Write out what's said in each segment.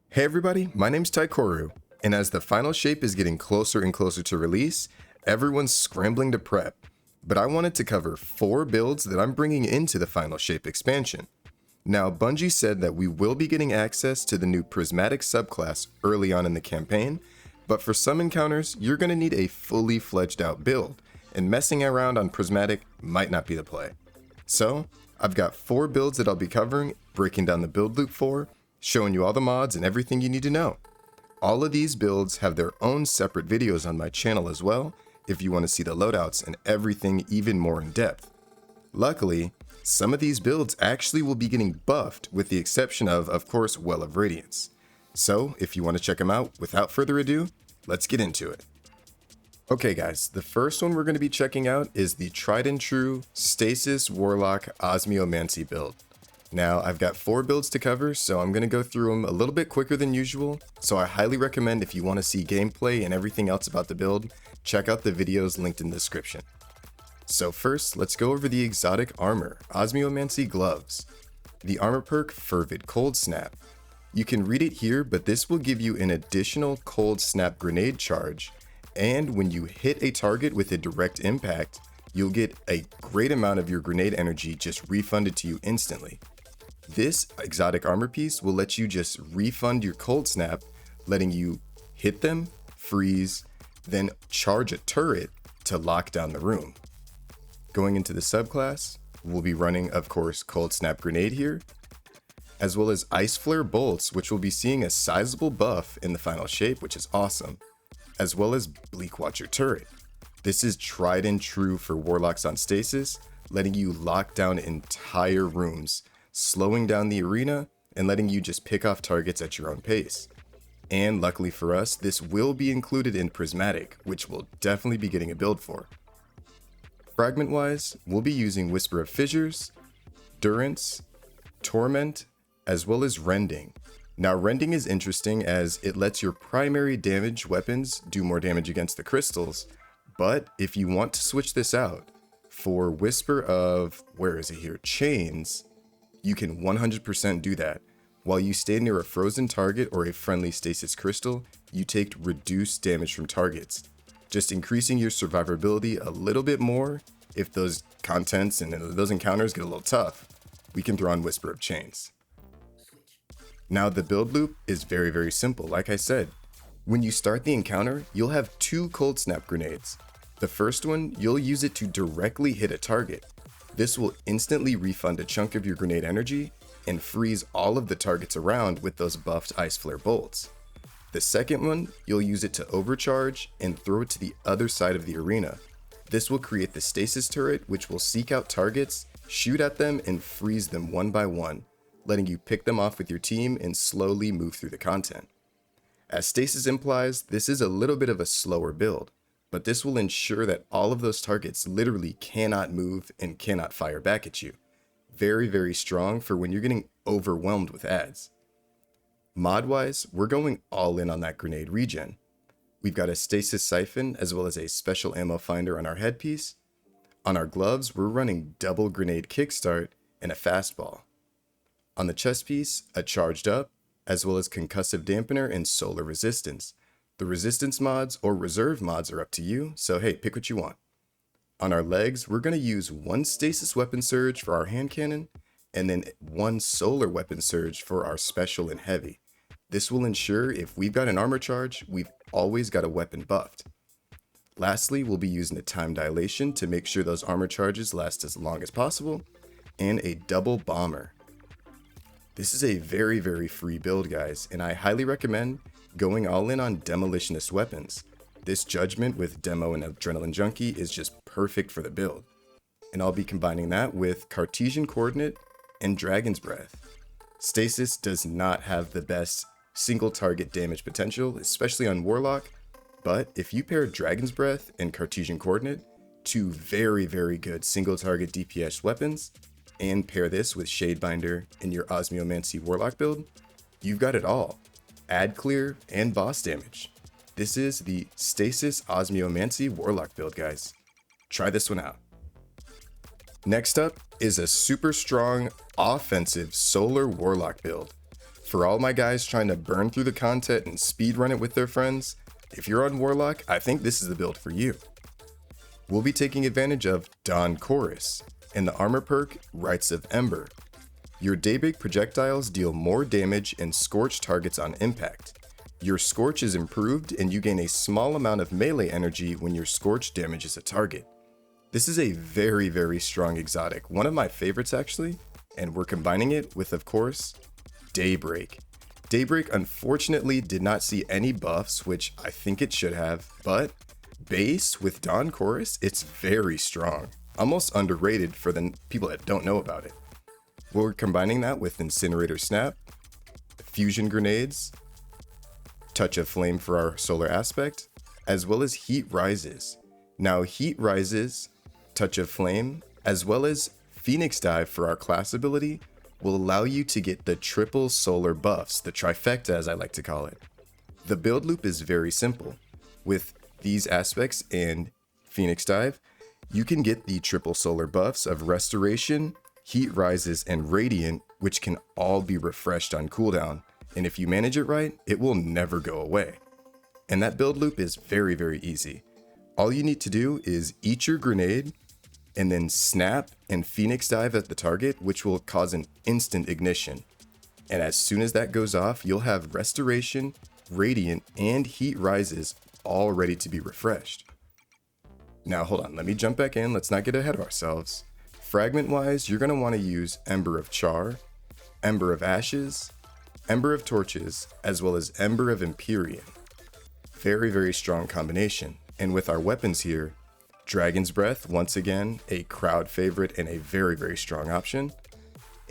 Hey everybody, my name's Taikoru, and as the final shape is getting closer and closer to release, everyone's scrambling to prep. But I wanted to cover 4 builds that I'm bringing into the final shape expansion. Now, Bungie said that we will be getting access to the new Prismatic subclass early on in the campaign, but for some encounters, you're going to need a fully fledged out build, and messing around on Prismatic might not be the play. So, I've got 4 builds that I'll be covering, breaking down the build loop for, showing you all the mods and everything you need to know. All of these builds have their own separate videos on my channel as well, if you want to see the loadouts and everything even more in depth. Luckily, some of these builds actually will be getting buffed with the exception of course, Well of Radiance. So, if you want to check them out, without further ado, let's get into it. Okay guys, the first one we're going to be checking out is the tried and true Stasis Warlock Osmiomancy build. Now, I've got 4 builds to cover, so I'm going to go through them a little bit quicker than usual, so I highly recommend if you want to see gameplay and everything else about the build, check out the videos linked in the description. So first, let's go over the exotic armor, Osmiomancy Gloves. The armor perk, Fervid Cold Snap. You can read it here, but this will give you an additional Cold Snap grenade charge, and when you hit a target with a direct impact, you'll get a great amount of your grenade energy just refunded to you instantly. This exotic armor piece will let you just refund your cold snap, letting you hit them, freeze, then charge a turret to lock down the room. Going into the subclass, we'll be running, of course, Cold Snap Grenade here, as well as Ice Flare Bolts, which will be seeing a sizable buff in the final shape, which is awesome, as well as Bleak Watcher Turret. This is tried and true for Warlocks on Stasis, letting you lock down entire rooms, slowing down the arena, and letting you just pick off targets at your own pace. And luckily for us, this will be included in Prismatic, which we'll definitely be getting a build for. Fragment-wise, we'll be using Whisper of Fissures, Durance, Torment, as well as Rending. Now, Rending is interesting as it lets your primary damage weapons do more damage against the crystals, but if you want to switch this out, for Whisper of, Chains, you can 100% do that. While you stay near a frozen target or a friendly stasis crystal, you take reduced damage from targets, just increasing your survivability a little bit more. If those contents and those encounters get a little tough, we can throw on Whisper of Chains. Now the build loop is very simple. Like I said, when you start the encounter, you'll have 2 Cold Snap grenades. The first one, you'll use it to directly hit a target. This will instantly refund a chunk of your grenade energy and freeze all of the targets around with those buffed Ice Flare Bolts. The second one, you'll use it to overcharge and throw it to the other side of the arena. This will create the Stasis Turret, which will seek out targets, shoot at them, and freeze them one by one, letting you pick them off with your team and slowly move through the content. As Stasis implies, this is a little bit of a slower build, but this will ensure that all of those targets literally cannot move and cannot fire back at you. Very strong for when you're getting overwhelmed with ads. Mod-wise, we're going all in on that grenade regen. We've got a Stasis Siphon as well as a special ammo finder on our headpiece. On our gloves, we're running double grenade kickstart and a fastball. On the chest piece, a charged up, as well as concussive dampener and solar resistance. The resistance mods or reserve mods are up to you, so hey, pick what you want. On our legs, we're going to use 1 stasis weapon surge for our hand cannon, and then 1 solar weapon surge for our special and heavy. This will ensure if we've got an armor charge, we've always got a weapon buffed. Lastly, we'll be using a time dilation to make sure those armor charges last as long as possible, and a double bomber. This is a very free build, guys, and I highly recommend going all in on demolitionist weapons. This Judgment with Demo and Adrenaline Junkie is just perfect for the build. And I'll be combining that with Cartesian Coordinate and Dragon's Breath. Stasis does not have the best single target damage potential, especially on Warlock, but if you pair Dragon's Breath and Cartesian Coordinate, 2 very good single target DPS weapons, and pair this with Shadebinder in your Osmiomancy Warlock build, you've got it all. Ad clear and boss damage. This is the Stasis Osmiomancy Warlock build, guys. Try this one out. Next up is a super strong offensive Solar Warlock build. For all my guys trying to burn through the content and speedrun it with their friends, if you're on Warlock, I think this is the build for you. We'll be taking advantage of Dawn Chorus and the armor perk Rites of Ember. Your Daybreak projectiles deal more damage and scorch targets on impact. Your Scorch is improved and you gain a small amount of melee energy when your Scorch damages a target. This is a very, very strong exotic, one of my favorites actually, and we're combining it with, of course, Daybreak. Daybreak unfortunately did not see any buffs, which I think it should have, but base with Dawn Chorus, it's very strong. Almost underrated for the people that don't know about it. We're combining that with Incinerator Snap, Fusion Grenades, Touch of Flame for our solar aspect, as well as Heat Rises. Now Heat Rises, Touch of Flame, as well as Phoenix Dive for our class ability will allow you to get the triple solar buffs, the trifecta as I like to call it. The build loop is very simple. With these aspects and Phoenix Dive, you can get the triple solar buffs of Restoration, Heat Rises, and Radiant, which can all be refreshed on cooldown. And if you manage it right, it will never go away. And that build loop is very, very easy. All you need to do is eat your grenade and then snap and Phoenix Dive at the target, which will cause an instant ignition. And as soon as that goes off, you'll have Restoration, Radiant, and Heat Rises all ready to be refreshed. Now hold on, let me jump back in, let's not get ahead of ourselves. Fragment wise, you're going to want to use Ember of Char, Ember of Ashes, Ember of Torches, as well as Ember of Empyrean. Very, very strong combination. And with our weapons here, Dragon's Breath, once again, a crowd favorite and a very, very strong option.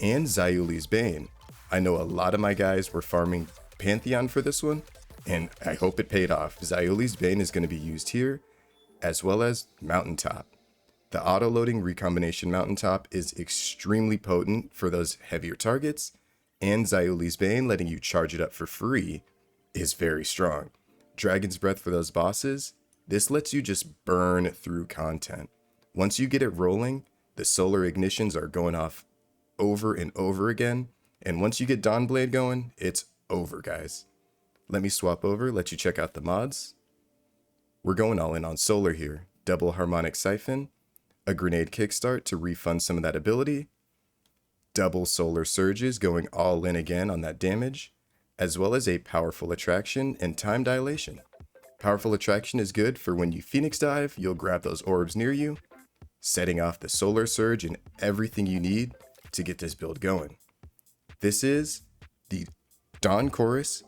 And Xayuli's Bane. I know a lot of my guys were farming Pantheon for this one, and I hope it paid off. Xayuli's Bane is going to be used here, as well as Mountaintop. The auto-loading recombination Mountaintop is extremely potent for those heavier targets, and Xayuli's Bane letting you charge it up for free is very strong. Dragon's Breath for those bosses, this lets you just burn through content. Once you get it rolling, the solar ignitions are going off over and over again, and once you get Dawnblade going, it's over, guys. Let me swap over, let you check out the mods. We're going all in on solar here. Double Harmonic Siphon, a Grenade Kickstart to refund some of that ability, double Solar Surges going all in again on that damage, as well as a Powerful Attraction and Time Dilation. Powerful Attraction is good for when you Phoenix Dive, you'll grab those orbs near you, setting off the Solar Surge and everything you need to get this build going. This is the Dawn Chorus,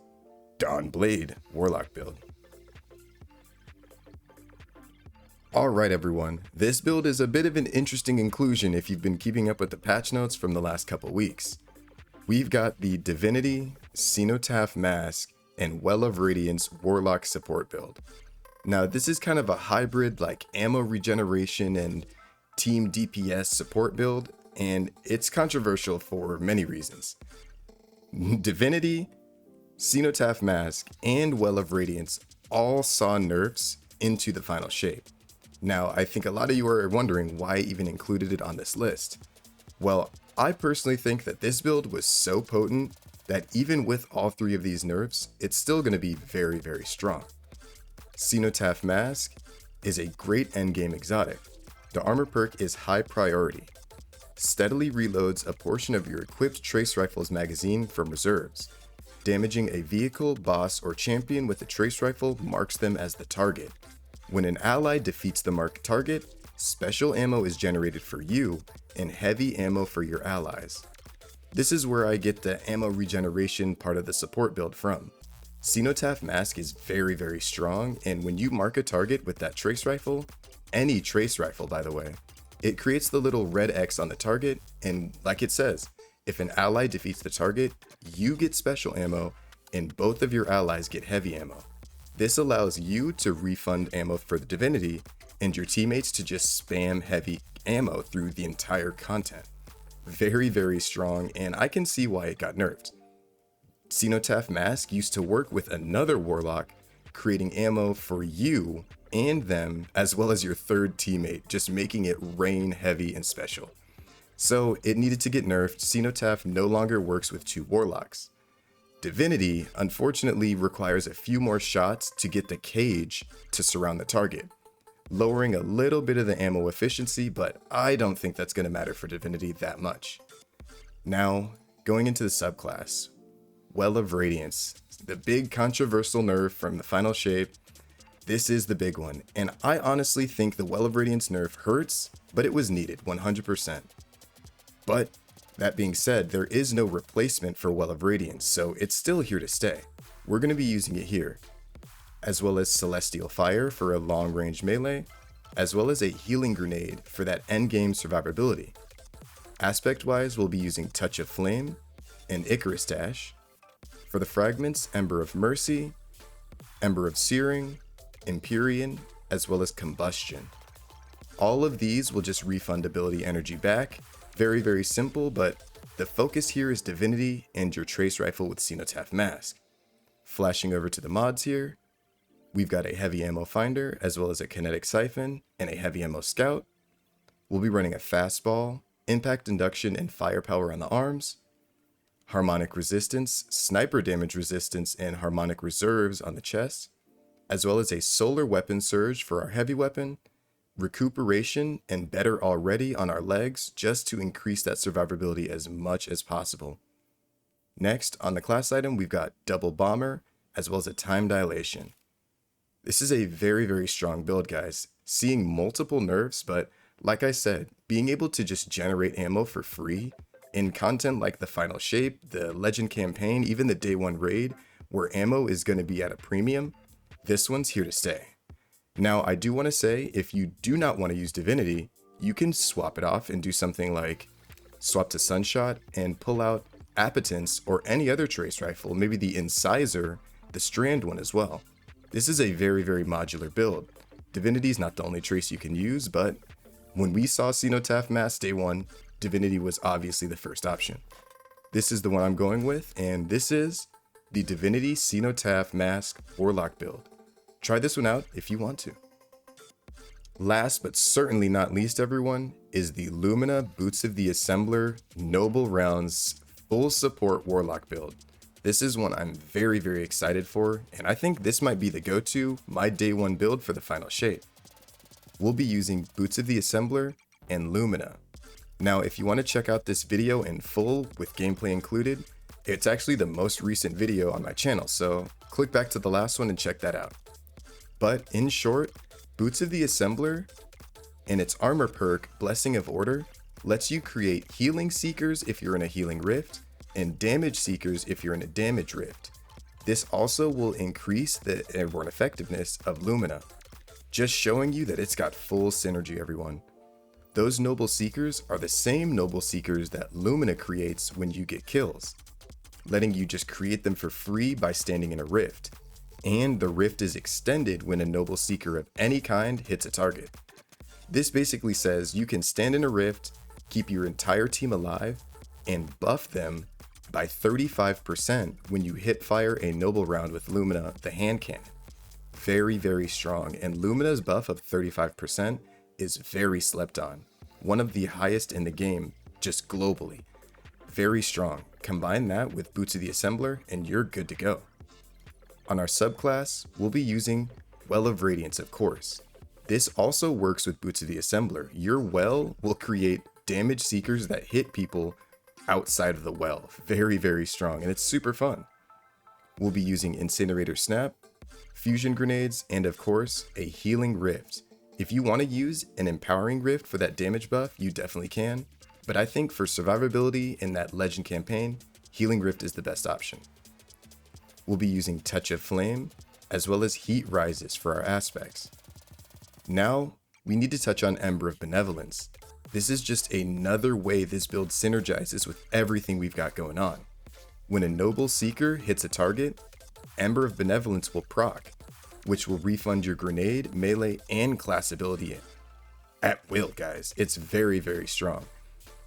Dawnblade Warlock build. Alright everyone, this build is a bit of an interesting inclusion if you've been keeping up with the patch notes from the last couple weeks. We've got the Divinity, Cenotaph Mask, and Well of Radiance Warlock support build. Now this is kind of a hybrid like ammo regeneration and team DPS support build, and it's controversial for many reasons. Divinity, Cenotaph Mask, and Well of Radiance all saw nerfs into the final shape. Now, I think a lot of you are wondering why I even included it on this list. Well, I personally think that this build was so potent that even with all three of these nerfs, it's still going to be very, very strong. Cenotaph Mask is a great endgame exotic. The armor perk is high priority. Steadily reloads a portion of your equipped Trace Rifle's magazine from reserves. Damaging a vehicle, boss, or champion with a Trace Rifle marks them as the target. When an ally defeats the marked target, special ammo is generated for you and heavy ammo for your allies. This is where I get the ammo regeneration part of the support build from. Cenotaph Mask is very, very strong, and when you mark a target with that Trace Rifle, any Trace Rifle by the way, it creates the little red X on the target, and like it says, if an ally defeats the target, you get special ammo and both of your allies get heavy ammo. This allows you to refund ammo for the Divinity and your teammates to just spam heavy ammo through the entire content. Very, very strong, and I can see why it got nerfed. Cenotaph Mask used to work with another Warlock, creating ammo for you and them, as well as your third teammate, just making it rain heavy and special. So it needed to get nerfed. Cenotaph no longer works with two Warlocks. Divinity, unfortunately, requires a few more shots to get the cage to surround the target, lowering a little bit of the ammo efficiency, but I don't think that's going to matter for Divinity that much. Now, going into the subclass, Well of Radiance, the big controversial nerf from the final shape. This is the big one, and I honestly think the Well of Radiance nerf hurts, but it was needed 100%. But that being said, there is no replacement for Well of Radiance, so it's still here to stay. We're going to be using it here, as well as Celestial Fire for a long-range melee, as well as a Healing Grenade for that endgame survivability. Aspect-wise, we'll be using Touch of Flame and Icarus Dash. For the fragments, Ember of Mercy, Ember of Searing, Empyrean, as well as Combustion. All of these will just refund ability energy back. Very, very simple, but the focus here is Divinity and your Trace Rifle with Cenotaph Mask. Flashing over to the mods here, we've got a Heavy Ammo Finder, as well as a Kinetic Siphon and a Heavy Ammo Scout. We'll be running a Fastball, Impact Induction and Firepower on the arms, Harmonic Resistance, Sniper Damage Resistance, and Harmonic Reserves on the chest, as well as a Solar Weapon Surge for our heavy weapon, Recuperation and Better Already on our legs, just to increase that survivability as much as possible. Next, on the class item, we've got Double Bomber, as well as a Time Dilation. This is a very, very strong build, guys. Seeing multiple nerfs, but like I said, being able to just generate ammo for free in content like the Final Shape, the Legend Campaign, even the Day 1 Raid, where ammo is going to be at a premium, this one's here to stay. Now, I do want to say, if you do not want to use Divinity, you can swap it off and do something like swap to Sunshot and pull out Appetence or any other Trace Rifle, maybe the Incisor, the Strand one as well. This is a very, very modular build. Divinity is not the only trace you can use, but when we saw Cenotaph Mask Day 1, Divinity was obviously the first option. This is the one I'm going with, and this is the Divinity Cenotaph Mask Warlock build. Try this one out if you want to. Last but certainly not least, everyone, is the Lumina Boots of the Assembler Noble Rounds Full Support Warlock build. This is one I'm very, very excited for, and I think this might be the go-to, my Day 1 build for the Final Shape. We'll be using Boots of the Assembler and Lumina. Now, if you want to check out this video in full with gameplay included, it's actually the most recent video on my channel, so click back to the last one and check that out. But in short, Boots of the Assembler and its armor perk, Blessing of Order, lets you create Healing Seekers if you're in a Healing Rift, and Damage Seekers if you're in a Damage Rift. This also will increase the airborne effectiveness of Lumina, just showing you that it's got full synergy, everyone. Those Noble Seekers are the same Noble Seekers that Lumina creates when you get kills, letting you just create them for free by standing in a rift. And the rift is extended when a Noble Seeker of any kind hits a target. This basically says you can stand in a rift, keep your entire team alive, and buff them by 35% when you hip fire a Noble round with Lumina, the hand cannon. Very, very strong, and Lumina's buff of 35% is very slept on. One of the highest in the game, just globally. Very strong. Combine that with Boots of the Assembler, and you're good to go. On our subclass, we'll be using Well of Radiance, of course. This also works with Boots of the Assembler. Your well will create damage seekers that hit people outside of the well. Very, very strong, and it's super fun. We'll be using Incinerator Snap, Fusion Grenades, and of course, a Healing Rift. If you want to use an Empowering Rift for that damage buff, you definitely can, but I think for survivability in that Legend campaign, Healing Rift is the best option. We'll be using Touch of Flame, as well as Heat Rises for our aspects. Now, we need to touch on Ember of Benevolence. This is just another way this build synergizes with everything we've got going on. When a Noble Seeker hits a target, Ember of Benevolence will proc, which will refund your grenade, melee, and class ability at will, guys. It's very, very strong.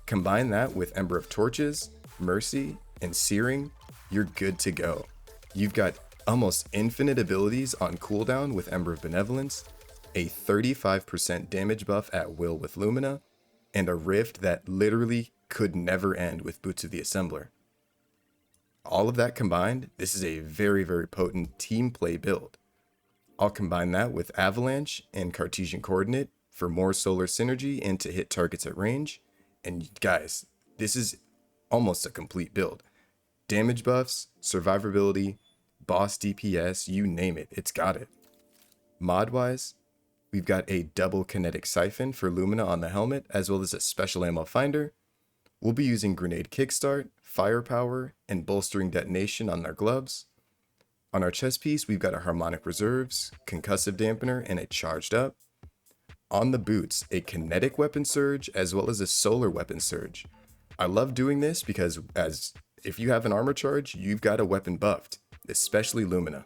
Combine that with Ember of Torches, Mercy, and Searing, you're good to go. You've got almost infinite abilities on cooldown with Ember of Benevolence, a 35% damage buff at will with Lumina, and a rift that literally could never end with Boots of the Assembler. All of that combined, this is a very, very potent team play build. I'll combine that with Avalanche and Cartesian Coordinate for more solar synergy and to hit targets at range. And guys, this is almost a complete build. Damage buffs, survivability, boss DPS, you name it, it's got it. Mod-wise, we've got a double kinetic siphon for Lumina on the helmet, as well as a special ammo finder. We'll be using grenade kickstart, firepower, and bolstering detonation on their gloves. On our chest piece, we've got our harmonic reserves, concussive dampener, and a charged up. On the boots, a kinetic weapon surge, as well as a solar weapon surge. I love doing this because if you have an armor charge, you've got a weapon buffed, especially Lumina.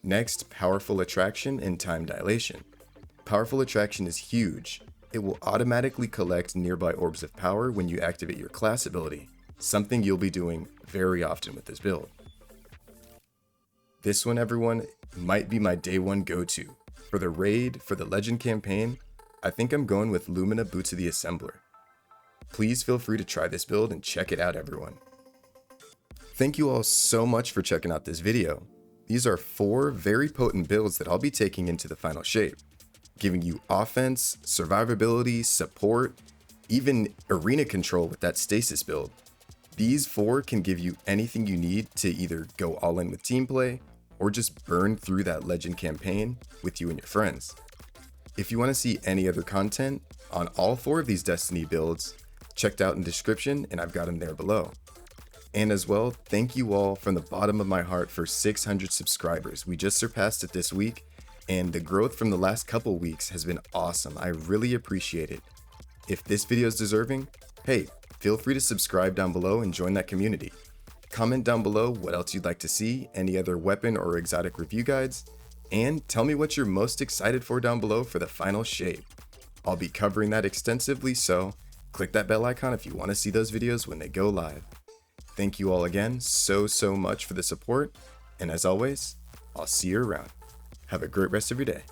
Next, powerful attraction and time dilation. Powerful attraction is huge. It will automatically collect nearby orbs of power when you activate your class ability, something you'll be doing very often with this build. This one, everyone, might be my day one go-to. For the raid, for the legend campaign, I think I'm going with Lumina Boots of the Assembler. Please feel free to try this build and check it out, everyone. Thank you all so much for checking out this video. These are 4 very potent builds that I'll be taking into the final shape, giving you offense, survivability, support, even arena control with that stasis build. These 4 can give you anything you need to either go all in with team play or just burn through that legend campaign with you and your friends. If you want to see any other content on all 4 of these Destiny builds, checked out in the description and I've got them there below. And as well, thank you all from the bottom of my heart for 600 subscribers. We just surpassed it this week, and the growth from the last couple weeks has been awesome. I really appreciate it. If this video is deserving, hey, feel free to subscribe down below and join that community. Comment down below what else you'd like to see, any other weapon or exotic review guides, and tell me what you're most excited for down below for the final shape. I'll be covering that extensively, so click that bell icon if you want to see those videos when they go live. Thank you all again so much for the support, and as always, I'll see you around. Have a great rest of your day.